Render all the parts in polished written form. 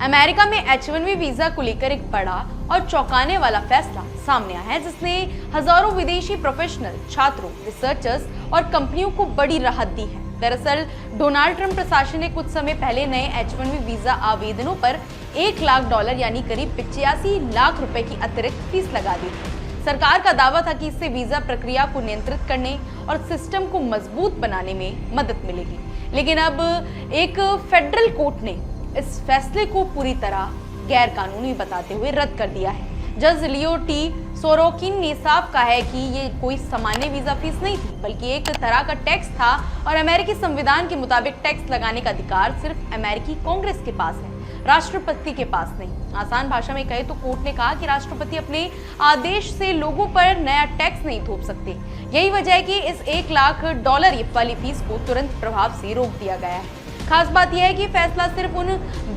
America में H1B visa को लेकर एक बड़ा और चौंकाने वाला फैसला सामने आया है, जिसने हजारों विदेशी प्रोफेशनल, छात्रों, रिसर्चर्स और कंपनियों को बड़ी राहत दी है। दरअसल डोनाल्ड ट्रंप प्रशासन ने कुछ समय पहले नए H1B वीजा आवेदनों पर $1 लाख यानी करीब 85 लाख रुपए की अतिरिक्त फीस लगा दी थी। सरकार का दावा था कि इससे वीजा प्रक्रिया को नियंत्रित करने और सिस्टम को मजबूत बनाने में मदद मिलेगी, लेकिन अब एक फेडरल कोर्ट ने इस फैसले को पूरी तरह गैर कानूनी बताते हुए रद्द कर दिया है। जज लियो टी सोरोकिन ने साफ कहा है कि ये कोई सामान्य वीजा फीस नहीं थी, बल्कि एक तरह का टैक्स था और अमेरिकी संविधान के मुताबिक टैक्स लगाने का अधिकार सिर्फ अमेरिकी कांग्रेस के पास है, राष्ट्रपति के पास नहीं। आसान भाषा में कहे तो कोर्ट ने कहा कि राष्ट्रपति अपने आदेश से लोगों पर नया टैक्स नहीं थोप सकते। यही वजह है कि इस $1 लाख वाली फीस को तुरंत प्रभाव से रोक दिया गया है। खास बात यह है कि फैसला सिर्फ उन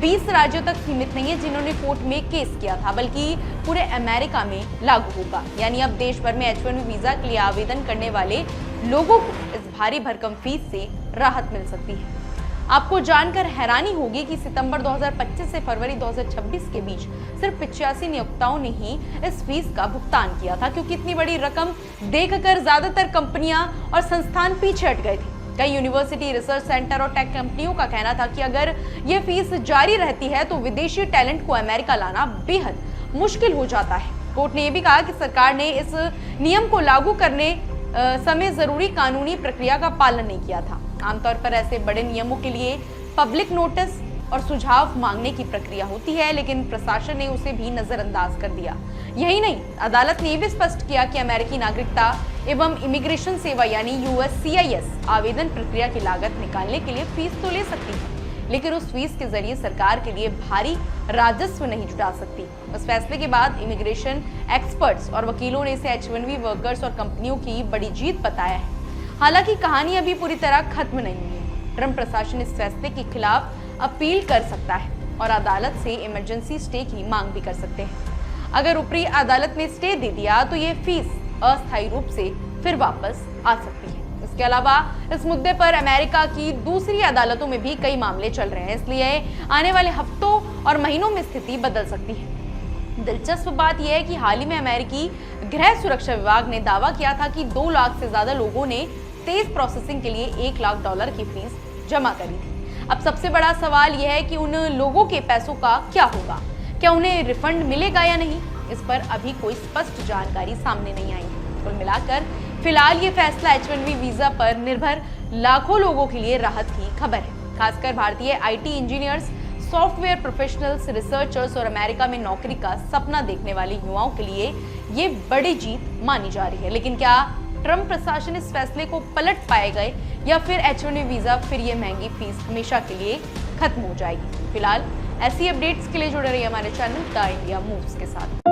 20 राज्यों तक सीमित नहीं है जिन्होंने कोर्ट में केस किया था, बल्कि पूरे अमेरिका में लागू होगा। यानी अब देश भर में H1B वीजा के लिए आवेदन करने वाले लोगों को इस भारी भरकम फीस से राहत मिल सकती है। आपको जानकर हैरानी होगी कि सितंबर 2025 से फरवरी 2026 के बीच सिर्फ 85 नियोक्ताओं ने ही इस फीस का भुगतान किया था, क्योंकि इतनी बड़ी रकम देखकर ज्यादातर कंपनियां और संस्थान पीछे हट गए थे। कई यूनिवर्सिटी, रिसर्च सेंटर और टेक कंपनियों का कहना था कि अगर ये फीस जारी रहती है तो विदेशी टैलेंट को अमेरिका लाना बेहद मुश्किल हो जाता है। कोर्ट ने यह भी कहा कि सरकार ने इस नियम को लागू करने समय जरूरी कानूनी प्रक्रिया का पालन नहीं किया था। आमतौर पर ऐसे बड़े नियमों के लिए पब्लिक नोटिस और सुझाव मांगने की प्रक्रिया होती है, लेकिन प्रशासन ने उसे भी नजरअंदाज कर दिया। यही नहीं, अदालत ने भी स्पष्ट किया कि अमेरिकी नागरिकता एवं इमिग्रेशन सेवा यानी USCIS आवेदन प्रक्रिया की लागत निकालने के लिए फीस तो ले सकती है, लेकिन उस फीस के जरिए सरकार के लिए भारी राजस्व नहीं जुटा सकती। इस फैसले के बाद इमिग्रेशन एक्सपर्ट्स और वकीलों ने इसे H1B वर्कर्स और कंपनियों की बड़ी जीत बताया है। हालांकि कहानी अभी पूरी तरह खत्म नहीं हुई है। ट्रंप प्रशासन इस फैसले के खिलाफ अपील कर सकता है और अदालत से इमरजेंसी स्टे की मांग भी कर सकते हैं। अगर ऊपरी अदालत ने स्टे दे दिया तो ये फीस अस्थायी रूप से फिर वापस आ सकती है। इसके अलावा इस मुद्दे पर अमेरिका की दूसरी अदालतों में भी कई मामले चल रहे हैं, इसलिए आने वाले हफ्तों और महीनों में स्थिति बदल सकती है। दिलचस्प बात यह है कि हाल ही में अमेरिकी गृह सुरक्षा विभाग ने दावा किया था कि 2 लाख से ज्यादा लोगों ने तेज प्रोसेसिंग के लिए $1 लाख की फीस जमा करी थी। अब सबसे बड़ा सवाल यह है कि उन लोगों के पैसों का क्या होगा, क्या उन्हें रिफंड मिलेगा या नहीं। इस पर अभी कोई स्पष्ट जानकारी सामने नहीं आई है। कुल मिलाकर फिलहाल ये फैसला H1B वीजा पर निर्भर लाखों लोगों के लिए राहत की खबर है। खासकर भारतीय IT engineers, software professionals, researchers और अमेरिका में नौकरी का सपना देखने वाले युवाओं के लिए ये बड़ी जीत मानी जा रही है। लेकिन क्या ट्रंप प्रशासन इस फैसले को पलट पाएगा या फिर H1B वीजा फिर ये महंगी फीस हमेशा के लिए खत्म हो जाएगी? फिलहाल ऐसी अपडेट्स के लिए जुड़े रहिए हमारे चैनल द इंडिया मूव्स के साथ।